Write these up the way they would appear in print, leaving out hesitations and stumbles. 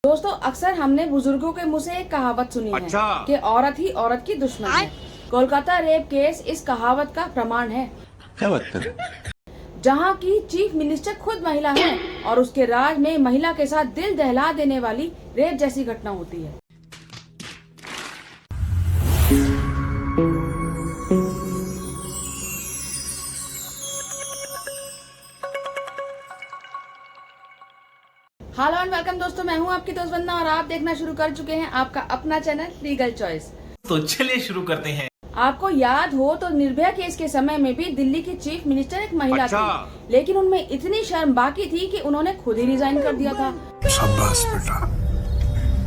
दोस्तों, अक्सर हमने बुजुर्गों के मुंह से एक कहावत सुनी है कि औरत ही औरत की दुश्मन है। कोलकाता रेप केस इस कहावत का प्रमाण है। क्या बात कर? जहां की चीफ मिनिस्टर खुद महिला है और उसके राज में महिला के साथ दिल दहला देने वाली रेप जैसी घटना होती है। हेलो एंड वेलकम दोस्तों, मैं हूं आपकी दोस्त वंदना और आप देखना शुरू कर चुके हैं आपका अपना चैनल लीगल चॉइस। तो चलिए शुरू करते हैं। आपको याद हो तो निर्भया केस के समय में भी दिल्ली की चीफ मिनिस्टर एक महिला थी, लेकिन उनमें इतनी शर्म बाकी थी कि उन्होंने खुद ही रिजाइन कर दिया था। शाबाश बेटा,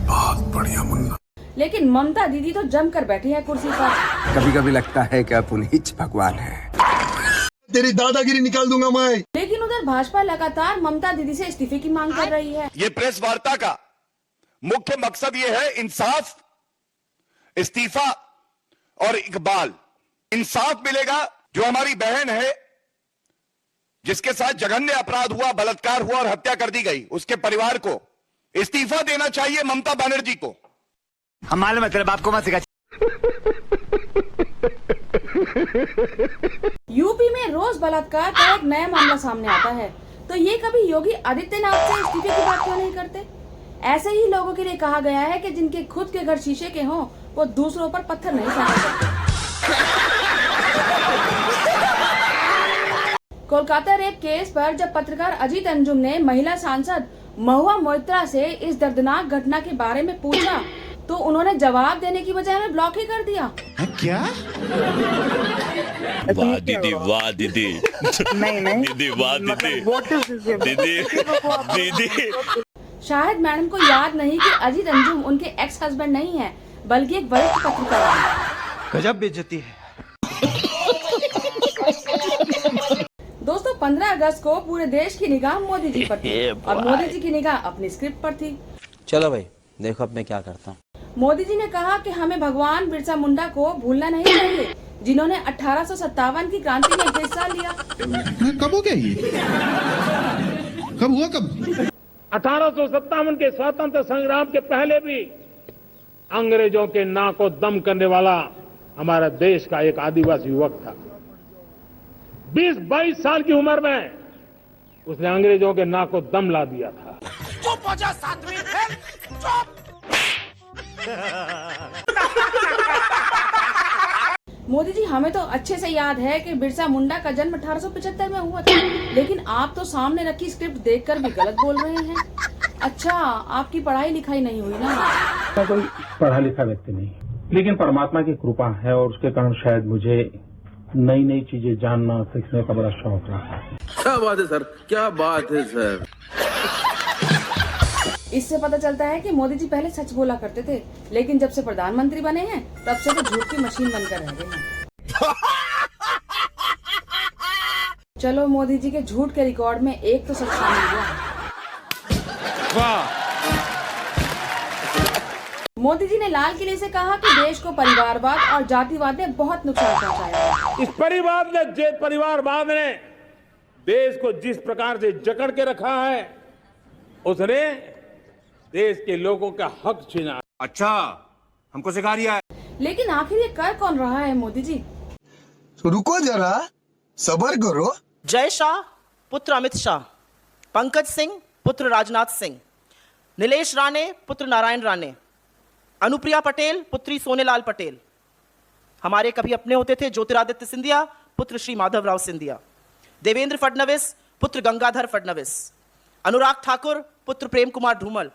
बहुत बढ़िया मुन्ना। लेकिन ममता दीदी तो जमकर बैठी है कुर्सी पर। कभी कभी लगता है कि आप उन्हीं भगवान है। तेरी दादागिरी निकाल दूंगा मैं। लेकिन उधर भाजपा लगातार ममता दीदी से इस्तीफे की मांग कर रही है। ये प्रेस वार्ता का मुख्य मकसद ये है इंसाफ, इस्तीफा और इकबाल। इंसाफ मिलेगा जो हमारी बहन है जिसके साथ जघन्य अपराध हुआ, बलात्कार हुआ और हत्या कर दी गई, उसके परिवार को इस्तीफा देना चाहिए ममता बनर्जी को। हमारे मतलब आपको मत सिखा। यूपी में रोज बलात्कार का एक नया मामला सामने आता है, तो ये कभी योगी आदित्यनाथ से इस्तीफे की बात क्यों नहीं करते? ऐसे ही लोगों के लिए कहा गया है कि जिनके खुद के घर शीशे के हों वो दूसरों पर पत्थर नहीं फेंक सकते। कोलकाता रेप केस पर जब पत्रकार अजीत अंजुम ने महिला सांसद महुआ मोइत्रा से इस दर्दनाक घटना के बारे में पूछा तो उन्होंने जवाब देने की बजाय हमें ब्लॉक ही कर दिया। क्या? वाह दीदी, वाह दीदी। नहीं दीदी, वाह दीदी। दीदी शायद मैडम को याद नहीं कि अजीत अंजुम उनके एक्स हस्बैंड नहीं है, बल्कि एक वरिष्ठ पत्रकार है। गजब बेइज्जती है। दोस्तों, 15 अगस्त को पूरे देश की निगाह मोदी जी पर थी और मोदी जी की निगाह अपनी स्क्रिप्ट पर थी। चलो भाई, देखो अब मैं क्या करता हूँ। मोदी जी ने कहा कि हमें भगवान बिरसा मुंडा को भूलना नहीं चाहिए, जिन्होंने 1857 की क्रांति में हिस्सा लिया। कब हो गया ये? कब हुआ कब? 1857 के स्वतंत्र संग्राम के पहले भी अंग्रेजों के नाक को दम करने वाला हमारा देश का एक आदिवासी युवक था। 20-22 साल की उम्र में उसने अंग्रेजों के नाक को दम ला दिया था। चुप हो जा सातवीं फेल, चुप। मोदी जी, हमें तो अच्छे से याद है कि बिरसा मुंडा का जन्म 1875 में हुआ था, लेकिन आप तो सामने रखी स्क्रिप्ट देखकर भी गलत बोल रहे हैं। अच्छा, आपकी पढ़ाई लिखाई नहीं हुई ना? मैं कोई पढ़ा लिखा व्यक्ति नहीं, लेकिन परमात्मा की कृपा है और उसके कारण शायद मुझे नई नई चीजें जानना सीखने का बड़ा शौक रहा है। क्या बात है सर, क्या बात है सर। इससे पता चलता है कि मोदी जी पहले सच बोला करते थे, लेकिन जब से प्रधानमंत्री बने हैं तब से तो झूठ की मशीन बनकर रह गए हैं। चलो, मोदी जी के झूठ के रिकॉर्ड में एक तो सच शामिल हुआ। मोदी जी ने लाल किले से कहा कि देश को परिवारवाद और जातिवाद ने बहुत नुकसान पहुंचाया है। इस परिवारवाद ने देश को जिस प्रकार से जकड़ के रखा है, उसने देश के लोगों का हक छीना। अच्छा, हमको सिखा दिया है। लेकिन आखिर ये कर कौन रहा है मोदी जी? रुको जरा, सबर करो। जय शाह पुत्र अमित शाह, पंकज सिंह पुत्र राजनाथ सिंह, नीलेश राणे पुत्र नारायण राणे, अनुप्रिया पटेल पुत्री सोनेलाल पटेल। हमारे कभी अपने होते थे ज्योतिरादित्य सिंधिया पुत्र श्री माधवराव सिंधिया, देवेंद्र फडणवीस पुत्र गंगाधर फडणवीस, अनुराग ठाकुर पुत्र प्रेम कुमार धूमल,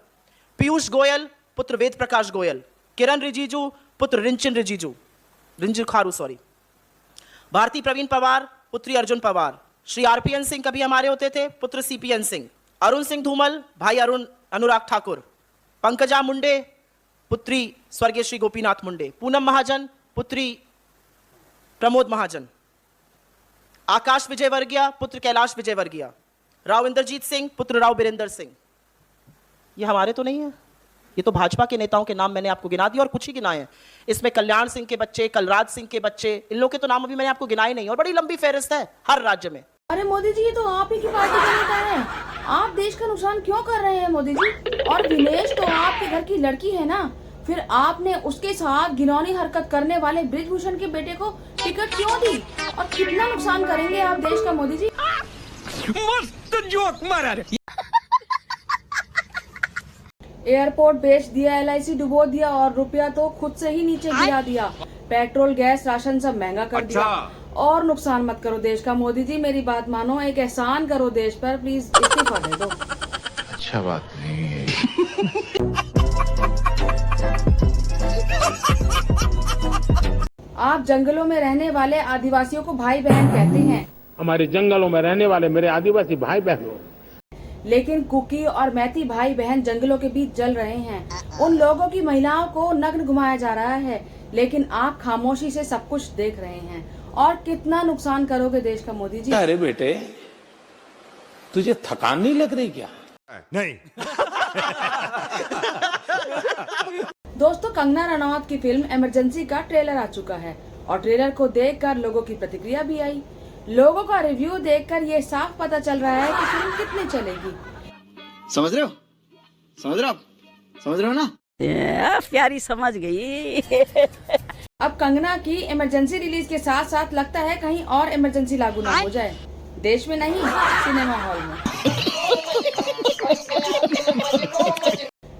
पीयूष गोयल पुत्र वेद प्रकाश गोयल, किरण रिजिजू पुत्र रिंचिन खारू, भारती प्रवीण पवार पुत्री अर्जुन पवार, श्री आरपीएन सिंह कभी हमारे होते थे पुत्र सीपीएन सिंह, अरुण सिंह धूमल भाई अनुराग ठाकुर, पंकजा मुंडे पुत्री स्वर्गीय श्री गोपीनाथ मुंडे, पूनम महाजन पुत्री प्रमोद महाजन, आकाश विजयवर्गीय पुत्र कैलाश विजयवर्गीय, राव इंद्रजीत सिंह पुत्र राव बीरेंद्र सिंह। ये हमारे तो नहीं है, ये तो भाजपा के नेताओं के नाम मैंने आपको गिना दिए और कुछ ही गिनाए हैं। इसमें कल्याण सिंह के बच्चे, कलराज सिंह के बच्चे, इन लोगों के तो नाम अभी मैंने आपको गिनाए नहीं और बड़ी लंबी फहरिस्त है हर राज्य में। अरे मोदी जी, ये तो आप ही की पार्टी का नेता है, आप देश का नुकसान क्यों कर रहे हैं मोदी जी? और दिनेश तो घर की लड़की है ना, फिर आपने उसके साथ घिनौनी हरकत करने वाले बृजभूषण के बेटे को टिकट क्यों दी? और कितना नुकसान करेंगे आप देश का मोदी जी? मस्त जोक मारा रे। एयरपोर्ट बेच दिया, LIC डुबो दिया और रुपया तो खुद से ही नीचे गिरा दिया। पेट्रोल, गैस, राशन सब महंगा कर दिया। और नुकसान मत करो देश का मोदी जी, मेरी बात मानो, एक एहसान करो देश पर, प्लीज इस्तीफा दे दो। अच्छा बात नहीं है। आप जंगलों में रहने वाले आदिवासियों को भाई बहन कहते हैं, हमारे जंगलों में रहने वाले मेरे आदिवासी भाई बहनों, लेकिन कुकी और मैती भाई बहन जंगलों के बीच जल रहे हैं। उन लोगों की महिलाओं को नग्न घुमाया जा रहा है, लेकिन आप खामोशी से सब कुछ देख रहे हैं। और कितना नुकसान करोगे देश का मोदी जी? अरे बेटे, तुझे थकान नहीं लग रही क्या? नहीं। दोस्तों, कंगना रनौत की फिल्म इमरजेंसी का ट्रेलर आ चुका है और ट्रेलर को देखकर लोगों की प्रतिक्रिया भी आई। लोगों का रिव्यू देखकर ये साफ पता चल रहा है कि फिल्म कितनी चलेगी। समझ रहे हो? समझ रहे हो आप? समझ रहे हो ना? प्यारी समझ गई। अब कंगना की इमरजेंसी रिलीज के साथ साथ लगता है कहीं और इमरजेंसी लागू ना हो जाए, देश में नहीं, सिनेमा हॉल में।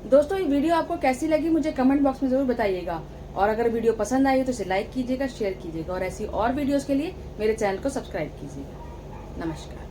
दोस्तों, ये वीडियो आपको कैसी लगी मुझे कमेंट बॉक्स में जरूर बताइएगा। और अगर वीडियो पसंद आई हो तो इसे लाइक कीजिएगा, शेयर कीजिएगा और ऐसी और वीडियोस के लिए मेरे चैनल को सब्सक्राइब कीजिएगा। नमस्कार।